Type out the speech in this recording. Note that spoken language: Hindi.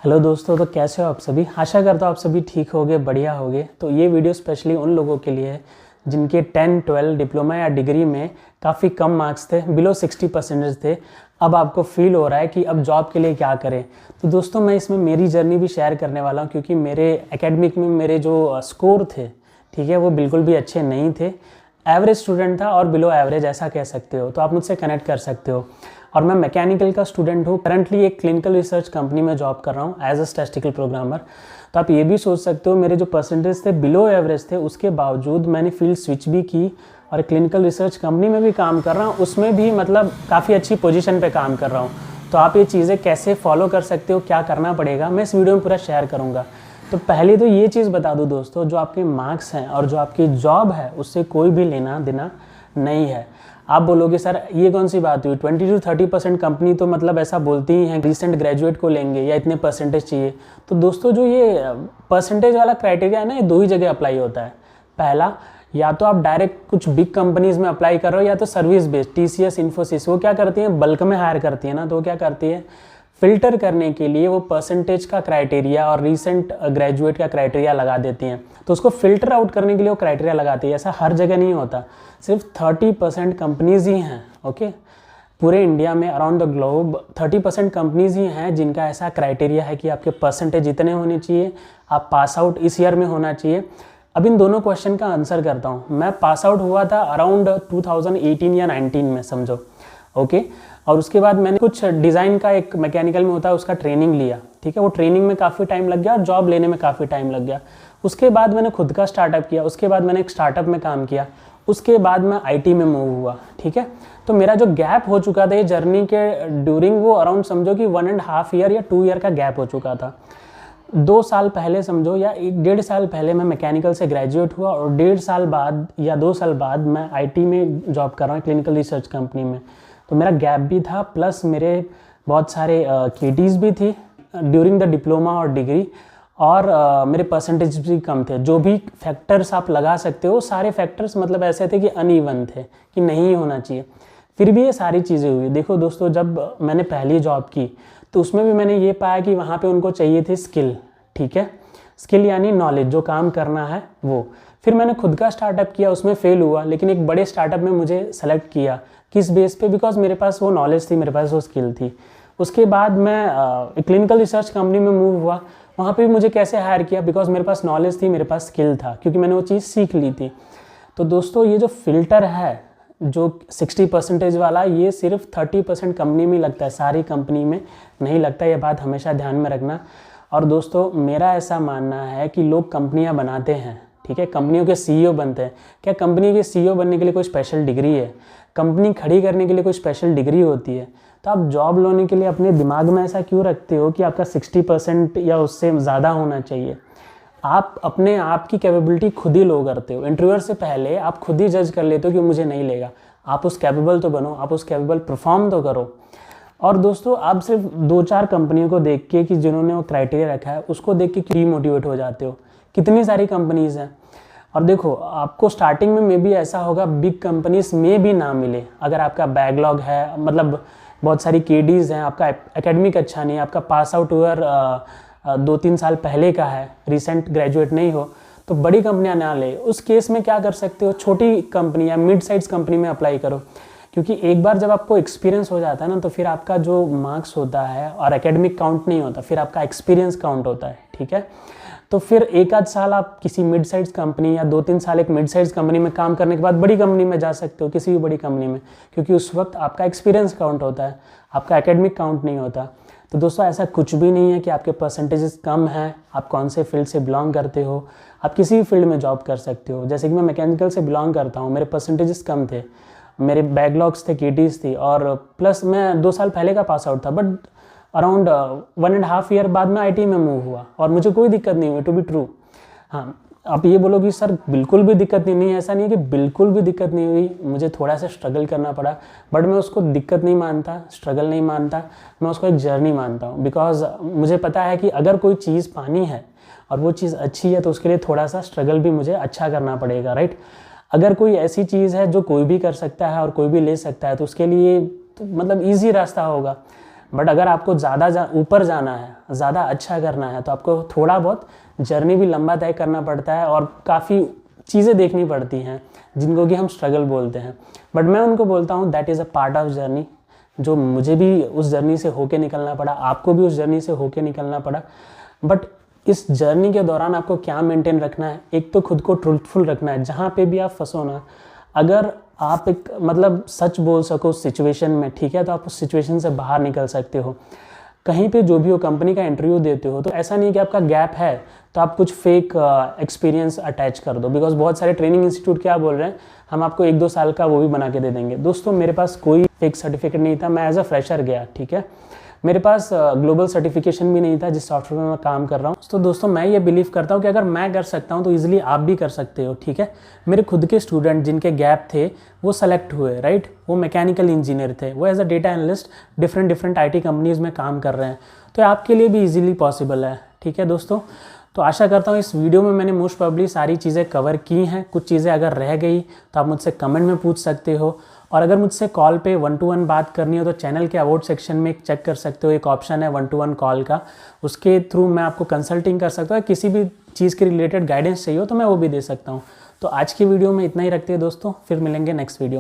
हेलो दोस्तों, तो कैसे हो आप सभी। आशा करता हूँ आप सभी ठीक होगे, बढ़िया होगे। तो ये वीडियो स्पेशली उन लोगों के लिए है जिनके 10, 12 डिप्लोमा या डिग्री में काफ़ी कम मार्क्स थे, बिलो 60% थे। अब आपको फील हो रहा है कि अब जॉब के लिए क्या करें। तो दोस्तों मैं इसमें मेरी जर्नी भी शेयर करने वाला हूँ, क्योंकि मेरे एकेडमिक में मेरे जो स्कोर थे, ठीक है, वो बिल्कुल भी अच्छे नहीं थे। एवरेज स्टूडेंट था और बिलो एवरेज ऐसा कह सकते हो, तो आप मुझसे कनेक्ट कर सकते हो। और मैं मैकेनिकल का स्टूडेंट हूँ। करंटली एक क्लिनिकल रिसर्च कंपनी में जॉब कर रहा हूँ एज अ स्टैटिस्टिकल प्रोग्रामर। तो आप ये भी सोच सकते हो, मेरे जो परसेंटेज थे बिलो एवरेज थे, उसके बावजूद मैंने फील्ड स्विच भी की और क्लिनिकल रिसर्च कंपनी में भी काम कर रहा हूँ। उसमें भी मतलब काफ़ी अच्छी पोजीशन पे काम कर रहा हूँ। तो आप ये चीज़ें कैसे फॉलो कर सकते हो, क्या करना पड़ेगा, मैं इस वीडियो में पूरा शेयर करूँगा। तो पहले तो ये चीज़ बता दूँ दोस्तों, जो आपके मार्क्स हैं और जो आपकी जॉब है उससे कोई भी लेना देना नहीं है। आप बोलोगे सर ये कौन सी बात हुई, 20 to 30% कंपनी तो मतलब ऐसा बोलती ही हैं, रिसेंट ग्रेजुएट को लेंगे या इतने परसेंटेज चाहिए। तो दोस्तों जो ये परसेंटेज वाला क्राइटेरिया है ना, ये दो ही जगह अप्लाई होता है। पहला, या तो आप डायरेक्ट कुछ बिग कंपनीज में अप्लाई कर रहे हो, या तो सर्विस बेस्ड TCS, इन्फोसिस, वो क्या करती हैं, बल्क में हायर करती है ना। तो वो क्या करती है, फिल्टर करने के लिए वो परसेंटेज का क्राइटेरिया और रीसेंट ग्रेजुएट का क्राइटेरिया लगा देती हैं। तो उसको फिल्टर आउट करने के लिए वो क्राइटेरिया लगाती है। ऐसा हर जगह नहीं होता, सिर्फ 30% कंपनीज ही हैं। ओके, पूरे इंडिया में अराउंड द ग्लोब 30% कंपनीज ही हैं जिनका ऐसा क्राइटेरिया है कि आपके परसेंटेज इतने होने चाहिए, आप पास आउट इस ईयर में होना चाहिए। अब इन दोनों क्वेश्चन का आंसर करता हूँ। मैं पास आउट हुआ था अराउंड 2018 या 19 में समझो। ओके, और उसके बाद मैंने कुछ डिज़ाइन का एक मैकेनिकल में होता है उसका ट्रेनिंग लिया। ठीक है, वो ट्रेनिंग में काफ़ी टाइम लग गया और जॉब लेने में काफ़ी टाइम लग गया। उसके बाद मैंने खुद का स्टार्टअप किया, उसके बाद मैंने एक स्टार्टअप में काम किया, उसके बाद मैं IT में मूव हुआ। ठीक है, तो मेरा जो गैप हो चुका था ये जर्नी के ड्यूरिंग, वो अराउंड समझो कि 1.5 ईयर या 2 ईयर का गैप हो चुका था। 2 साल पहले समझो या 1.5 साल पहले मैं मैकेनिकल से ग्रेजुएट हुआ, और 1.5 साल बाद या 2 साल बाद मैं IT में जॉब कर रहा हूँ क्लिनिकल रिसर्च कंपनी में। तो मेरा गैप भी था, प्लस मेरे बहुत सारे KTs भी थी ड्यूरिंग द डिप्लोमा और डिग्री, और मेरे परसेंटेज भी कम थे। जो भी फैक्टर्स आप लगा सकते हो, सारे फैक्टर्स मतलब ऐसे थे कि अनइवन थे, कि नहीं होना चाहिए। फिर भी ये सारी चीज़ें हुई। देखो दोस्तों, जब मैंने पहली जॉब की तो उसमें भी मैंने ये पाया कि वहाँ पे उनको चाहिए थी स्किल। ठीक है, स्किल यानी नॉलेज, जो काम करना है वो। फिर मैंने खुद का स्टार्टअप किया, उसमें फेल हुआ, लेकिन एक बड़े स्टार्टअप में मुझे सेलेक्ट किया। किस बेस पे, बिकॉज मेरे पास वो नॉलेज थी, मेरे पास वो स्किल थी। उसके बाद मैं क्लिनिकल रिसर्च कंपनी में मूव हुआ। वहाँ पे मुझे कैसे हायर किया, बिकॉज मेरे पास नॉलेज थी, मेरे पास स्किल था, क्योंकि मैंने वो चीज़ सीख ली थी। तो दोस्तों ये जो फिल्टर है, जो 60% वाला, ये सिर्फ 30% कंपनी में लगता है, सारी कंपनी में नहीं लगता। ये बात हमेशा ध्यान में रखना। और दोस्तों मेरा ऐसा मानना है कि लोग कंपनियां बनाते हैं, ठीक है, कंपनियों के CEO बनते हैं। क्या कंपनी के CEO बनने के लिए कोई स्पेशल डिग्री है? कंपनी खड़ी करने के लिए कोई स्पेशल डिग्री होती है? तो आप जॉब लेने के लिए अपने दिमाग में ऐसा क्यों रखते हो कि आपका 60% या उससे ज़्यादा होना चाहिए? आप अपने आप की कैपेबिलिटी खुद ही लो करते हो। इंटरव्यूअर से पहले आप खुद ही जज कर लेते हो कि मुझे नहीं लेगा। आप उस कैपेबल तो बनो, आप उस कैपेबल परफॉर्म तो करो। और दोस्तों आप सिर्फ 2-4 कंपनियों को देख के, कि जिन्होंने वो क्राइटेरिया रखा है, उसको देख के डीमोटिवेट हो जाते हो। कितनी सारी कंपनीज हैं। और देखो, आपको स्टार्टिंग में मे भी ऐसा होगा, बिग कंपनीज में भी ना मिले। अगर आपका बैकलॉग है, मतलब बहुत सारी KDs हैं, आपका एकेडमिक अच्छा नहीं है, आपका पास आउट ईयर 2-3 साल पहले का है, रिसेंट ग्रेजुएट नहीं हो, तो बड़ी कंपनियां ना ले। उस केस में क्या कर सकते हो, छोटी कंपनी या मिड साइज कंपनी में अप्लाई करो। क्योंकि एक बार जब आपको एक्सपीरियंस हो जाता है ना, तो फिर आपका जो मार्क्स होता है और एकेडमिक काउंट नहीं होता, फिर आपका एक्सपीरियंस काउंट होता है। ठीक है, तो फिर 1-8 साल आप किसी मिड साइज कंपनी या 2-3 साल एक मिड साइज कंपनी में काम करने के बाद बड़ी कंपनी में जा सकते हो, किसी भी बड़ी कंपनी में, क्योंकि उस वक्त आपका एक्सपीरियंस काउंट होता है, आपका एकेडमिक काउंट नहीं होता। तो दोस्तों ऐसा कुछ भी नहीं है कि आपके परसेंटेजेस कम हैं, आप कौन से फील्ड से बिलोंग करते हो, आप किसी भी फील्ड में जॉब कर सकते हो। जैसे कि मैं मैकेनिकल से बिलोंग करता हूँ, मेरे परसेंटेजेस कम थे, मेरे बैकलॉग्स थे, KTs थी, और प्लस मैं 2 साल पहले का पास आउट था, बट अराउंड 1.5 ईयर बाद मैं IT में मूव हुआ और मुझे कोई दिक्कत नहीं हुई, टू बी ट्रू। हाँ, आप ये बोलोगे सर बिल्कुल भी दिक्कत नहीं, ऐसा नहीं है कि बिल्कुल भी दिक्कत नहीं हुई, मुझे थोड़ा सा स्ट्रगल करना पड़ा, बट मैं उसको दिक्कत नहीं मानता, स्ट्रगल नहीं मानता, मैं उसको एक जर्नी मानता हूँ। बिकॉज मुझे पता है कि अगर कोई चीज़ पानी है और वो चीज़ अच्छी है, तो उसके लिए थोड़ा सा स्ट्रगल भी मुझे अच्छा करना पड़ेगा, राइट। अगर कोई ऐसी चीज़ है जो कोई भी कर सकता है और कोई भी ले सकता है, तो उसके लिए तो मतलब ईजी रास्ता होगा। बट अगर आपको ज़्यादा ऊपर जाना है, ज़्यादा अच्छा करना है, तो आपको थोड़ा बहुत जर्नी भी लंबा तय करना पड़ता है और काफ़ी चीज़ें देखनी पड़ती हैं जिनको कि हम स्ट्रगल बोलते हैं। बट मैं उनको बोलता हूँ that is a part of journey, जो मुझे भी उस जर्नी से होके निकलना पड़ा, आपको भी उस जर्नी से होके निकलना पड़ा। बट इस जर्नी के दौरान आपको क्या मेंटेन रखना है, एक तो खुद को ट्रूथफुल रखना है। जहाँ पे भी आप फंसो ना, अगर आप एक मतलब सच बोल सको उस सिचुएशन में, ठीक है, तो आप उस सिचुएशन से बाहर निकल सकते हो। कहीं पे जो भी हो, कंपनी का इंटरव्यू देते हो, तो ऐसा नहीं कि आपका गैप है तो आप कुछ फेक एक्सपीरियंस अटैच कर दो। बिकॉज बहुत सारे ट्रेनिंग इंस्टीट्यूट क्या बोल रहे हैं, हम आपको 1-2 साल का वो भी बना के दे देंगे। दोस्तों मेरे पास कोई फेक सर्टिफिकेट नहीं था, मैं एज अ फ्रेशर गया, ठीक है। मेरे पास ग्लोबल सर्टिफिकेशन भी नहीं था जिस सॉफ्टवेयर में मैं काम कर रहा हूँ। तो दोस्तों मैं ये बिलीव करता हूँ कि अगर मैं कर सकता हूँ तो ईजिली आप भी कर सकते हो, ठीक है। मेरे खुद के स्टूडेंट जिनके गैप थे वो सेलेक्ट हुए, राइट। वो मैकेनिकल इंजीनियर थे, वो as a data analyst different IT companies में काम कर रहे हैं। तो आपके लिए भी ईजिली पॉसिबल है, ठीक है दोस्तों। तो आशा करता हूँ इस वीडियो में मैंने मोस्ट प्रोबेबली सारी चीज़ें कवर की हैं। कुछ चीज़ें अगर रह गई तो आप मुझसे कमेंट में पूछ सकते हो, और अगर मुझसे कॉल पे 1-to-1 बात करनी हो तो चैनल के अबाउट सेक्शन में चेक कर सकते हो, एक ऑप्शन है 1-to-1 कॉल का, उसके थ्रू मैं आपको कंसल्टिंग कर सकता हूँ। किसी भी चीज़ के रिलेटेड गाइडेंस चाहिए हो तो मैं वो भी दे सकता हूँ। तो आज की वीडियो में इतना ही रखते हैं दोस्तों, फिर मिलेंगे नेक्स्ट वीडियो में।